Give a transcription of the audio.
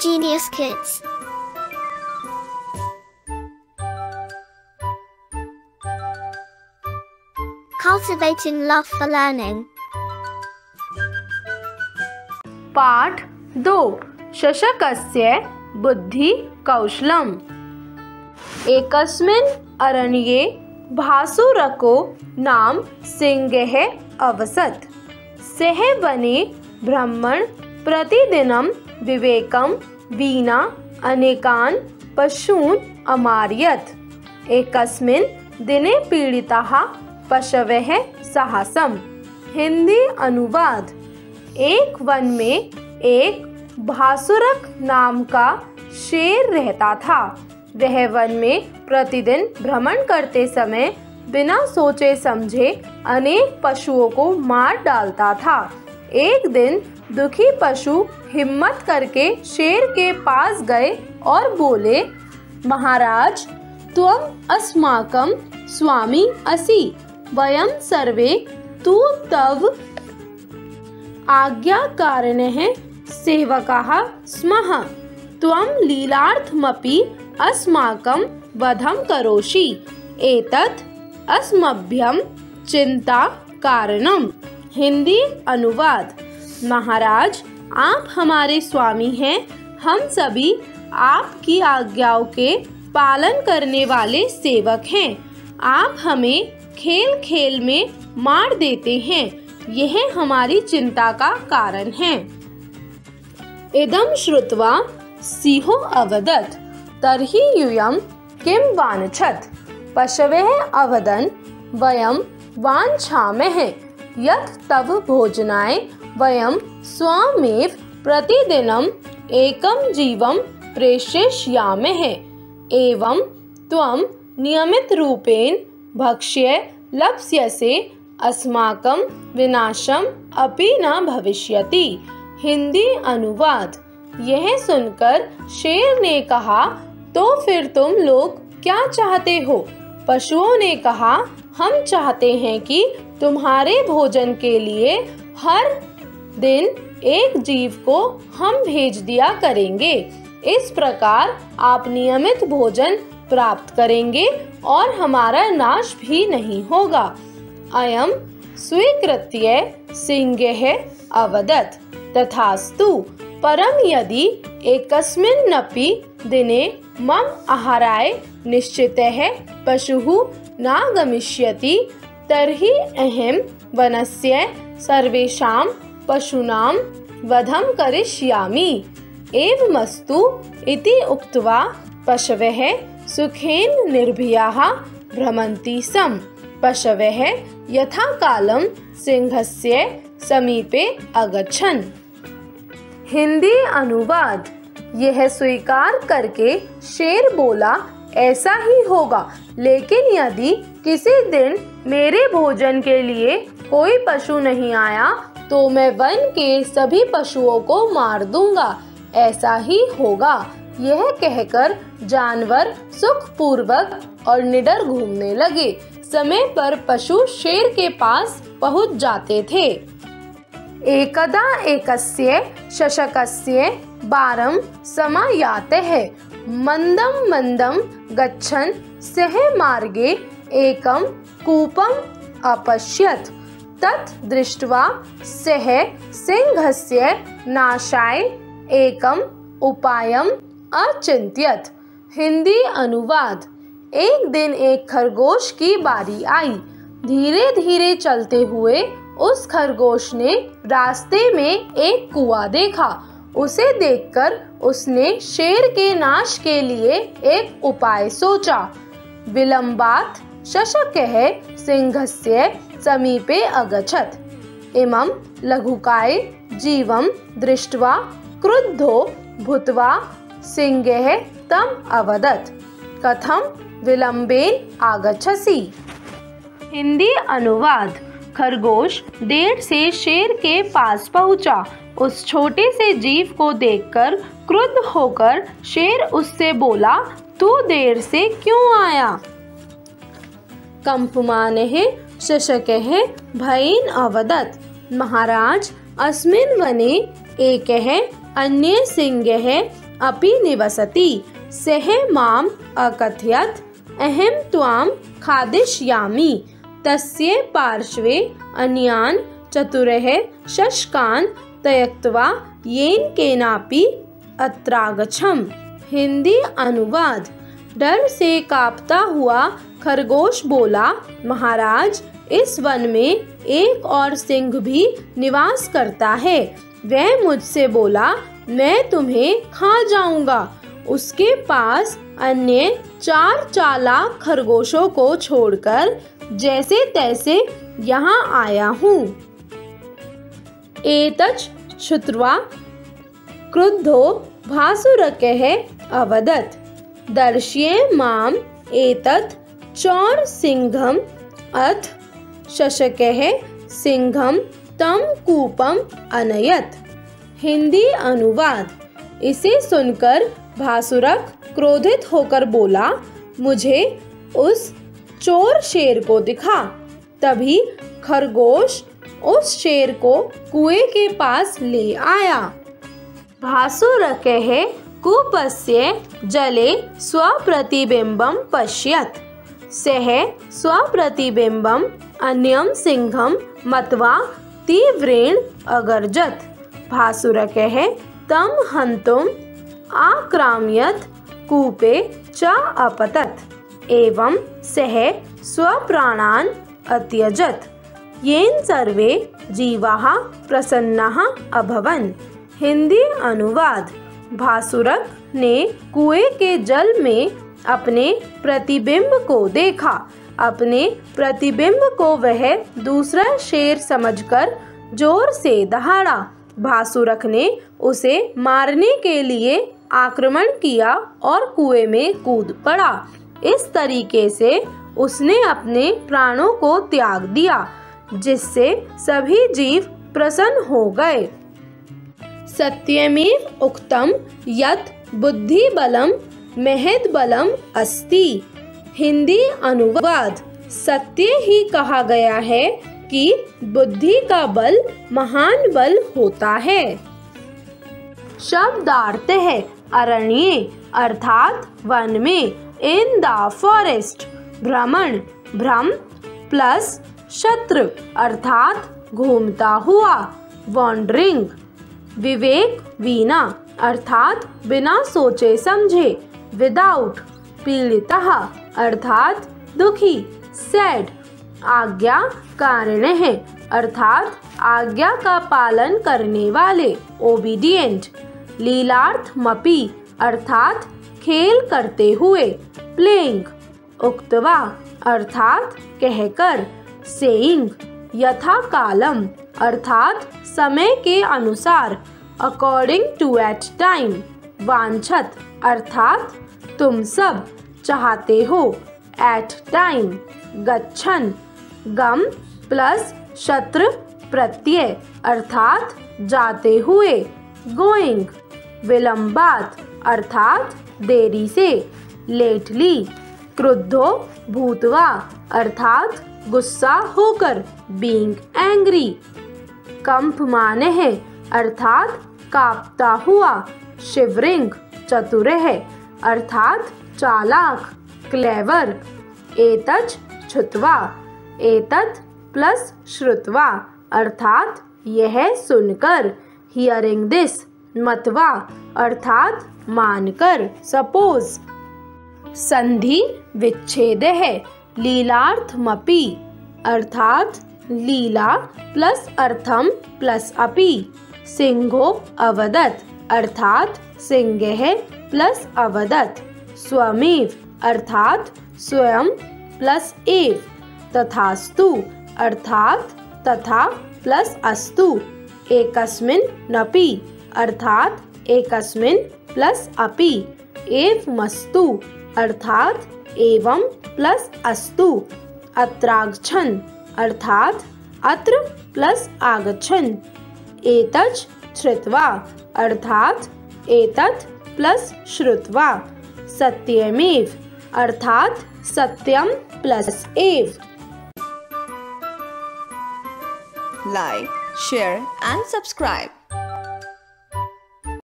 Genius Kids. Cultivating love for learning. पाठ 2 शशकस्य बुद्धि कौशलम्। एकस्मिन् अरण्ये भासुरको नाम सिंहः अवसत्। सः वने ब्रह्मन् प्रतिदिनं विवेकं विना अनेकान् पशून् अमारयत्। एकस्मिन् दिने पीडिताः पशवः साहसम्। हिंदी अनुवाद। एक वन में एक भासुरक नाम का शेर रहता था। वह वन में प्रतिदिन भ्रमण करते समय बिना सोचे समझे अनेक पशुओं को मार डालता था। एक दिन दुखी पशु हिम्मत करके शेर के पास गए और बोले, महाराज, त्वम् अस्माकं स्वामी असि, वयं सर्वे तु तव आज्ञाकारिणः सेवकाः स्मः। त्वं लीलार्थमपि अस्माकं वधं करोषि, एतत् अस्मभ्यं चिंता कारणम्। हिंदी अनुवाद। महाराज, आप हमारे स्वामी हैं। हम सभी आपकी आज्ञाओं के पालन करने वाले सेवक हैं। आप हमें खेल खेल में मार देते हैं, यह हमारी चिंता का कारण है। इदं श्रुत्वा सिंहो अवदत्, तर्हि यूयं किं वाञ्छत्? पशवः अवदन्, वयं वाञ्छामः यत् तव भोजनाय वयं स्वयमेव प्रतिदिनं एकं जीवं प्रेषयिष्यामः। एवं त्वं नियमितरूपेण भक्ष्य लप्स्यसे, अस्माकं विनाशम अपि न भविष्यति। हिंदी अनुवाद। यह सुनकर शेर ने कहा, तो फिर तुम लोग क्या चाहते हो? पशुओं ने कहा, हम चाहते हैं कि तुम्हारे भोजन के लिए हर दिन एक जीव को हम भेज दिया करेंगे। इस प्रकार आप नियमित भोजन प्राप्त करेंगे और हमारा नाश भी नहीं होगा। अयं स्वीकृत्य सिंहः अवदत्, तथास्तु, परं यदि एकस्मिन्नपि दिने मम आहाराय निश्चितः पशुः न गमिष्यति, तर्हि अहं वनस्य सर्वेषां पशूनां वधं करिष्यामि। एवमस्तु इति उक्त्वा पशवः सुखेन निर्भयाः भ्रमन्ति स्म। पशवः यथाकालं सिंहस्य समीपे अगच्छन्। हिंदी अनुवाद। यह स्वीकार करके शेर बोला, ऐसा ही होगा, लेकिन यदि किसी दिन मेरे भोजन के लिए कोई पशु नहीं आया तो मैं वन के सभी पशुओं को मार दूंगा। ऐसा ही होगा। यह कहकर जानवर सुखपूर्वक और निडर घूमने लगे। समय पर पशु शेर के पास पहुंच जाते थे। एकदा एकस्य शशकस्य बारं समायातः। मंदं मंदं गच्छन् सः मार्गे एकं कूपम् अपश्यत्। तत् दृष्ट्वा सः सिंहस्य नाशाय एकम् उपायम् अचिंत्यत। हिंदी अनुवाद। एक दिन एक खरगोश की बारी आई। धीरे धीरे चलते हुए उस खरगोश ने रास्ते में एक कुआं देखा। उसे देखकर उसने शेर के नाश के लिए एक उपाय सोचा। विलंबात् शशकः सिंहस्य समीपे अगच्छत्। इमं लघुकाय जीवं दृष्ट्वा क्रुद्धो भूत्वा सिंहः तम् अवदत्, कथं विलंबेन आगच्छसि? हिंदी अनुवाद। खरगोश देर से शेर के पास पहुंचा। उस छोटे से जीव को देखकर क्रुद्ध होकर शेर उससे बोला, तू देर से क्यों आया? कंपमानः शशकः भयेन अवदत्, महाराज, अस्मिन् वने एकः अन्यः सिंहः अपि निवसति सः माम् अकथयत् अहं त्वां खादिष्यामि। तस्य पार्श्वे अन्यान् चतुरः शशकान् त्यक्त्वा येन केनापि अत्रागच्छम्। हिंदी अनुवाद। डर से कांपता हुआ खरगोश बोला, महाराज, इस वन में एक और सिंह भी निवास करता है। वह मुझसे बोला, मैं तुम्हें खा जाऊंगा। उसके पास अन्य 4 चालाक खरगोशों को छोड़कर जैसे तैसे यहाँ आया हूँ। एतच् श्रुत्वा क्रुद्धो भासुरकः अवदत्, दर्शय माम् एतत् चौरसिंहम्। अथ शशकः सिंहम् तं कूपम् अनयत्। हिंदी अनुवाद। इसे सुनकर भासुरक क्रोधित होकर बोला, मुझे उस चोर शेर को दिखा। तभी खरगोश उस शेर को कुएं के पास ले आया। भासुरकः कूपस्य जले स्वप्रतिबिम्बं पश्यत्। सः स्वप्रतिबिम्बम् अन्यं सिंहं मत्वा तीव्रेण अगर्जत्। भासुरकः तं हन्तुम् आक्राम्यत्, कूपे च अपतत्। एवं सः स्वप्राणान् अत्यजत्। येन सर्वे जीवाः प्रसन्नाः अभवन्। हिंदी अनुवाद। भासुरक ने कुएं के जल में अपने प्रतिबिंब को देखा। अपने प्रतिबिंब को वह दूसरा शेर समझकर जोर से दहाड़ा। भासुरक ने उसे मारने के लिए आक्रमण किया और कुएं में कूद पड़ा। इस तरीके से उसने अपने प्राणों को त्याग दिया, जिससे सभी जीव प्रसन्न हो गए। सत्यमेव उक्तम यत् बुद्धिबलं महद्बलम् अस्ति। हिंदी अनुवाद। सत्य ही कहा गया है कि बुद्धि का बल महान बल होता है। शब्दार्थ है अरण्ये अर्थात वन में। In the forest. भ्रमण भ्रम प्लस शत्रु अर्थात घूमता हुआ। वॉन्डरिंग। विवेक वीणा अर्थात बिना सोचे समझे। विदाउट पीड़ितः अर्थात दुखी। सैड। आज्ञा कारण है अर्थात आज्ञा का पालन करने वाले। ओबीडिएंट। लीलार्थमपि अर्थात खेल करते हुए। प्लेइंग। उक्त्वा अर्थात कहकर। सेइंग। यथा कालम अर्थात समय के अनुसार। According to at time. वांछत अर्थात तुम सब चाहते हो। At time. गच्छन। गम प्लस शत्रु प्रत्यय अर्थात जाते हुए। गोइंग। विलंबात अर्थात देरी से। लेटली। क्रुद्धो भूत्वा अर्थात गुस्सा होकर। Being angry. कंपमानः अर्थात कांपता हुआ। शिवरिंग चतुर है अर्थात चालाक। क्लेवर। एतच् श्रुत्वा एतत् प्लस श्रुत्वा अर्थात यह सुनकर। हियरिंग दिस मत्वा अर्थात मानकर। सपोज। संधि विच्छेद है। लीलार्थमपि अर्थात लीला प्लस अर्थम प्लस अपि। सिंहो अवदत् अर्थात सिंह प्लस अवदत्। स्वमेव अर्थात स्वयं प्लस एव। तथास्तु अर्थात तथा प्लस अस्तु। एकस्मिन् नपि अर्थात एकस्मिन् प्लस अपि। एवमस्तु अर्थात एवं प्लस अस्तु। अत्रागच्छन् अर्थात अत्र प्लस आगच्छन्। एतच् श्रुत्वा अर्थात एतत् प्लस श्रुत्वा। सत्यमेव अर्थात सत्यम प्लस एव। Like, share and subscribe.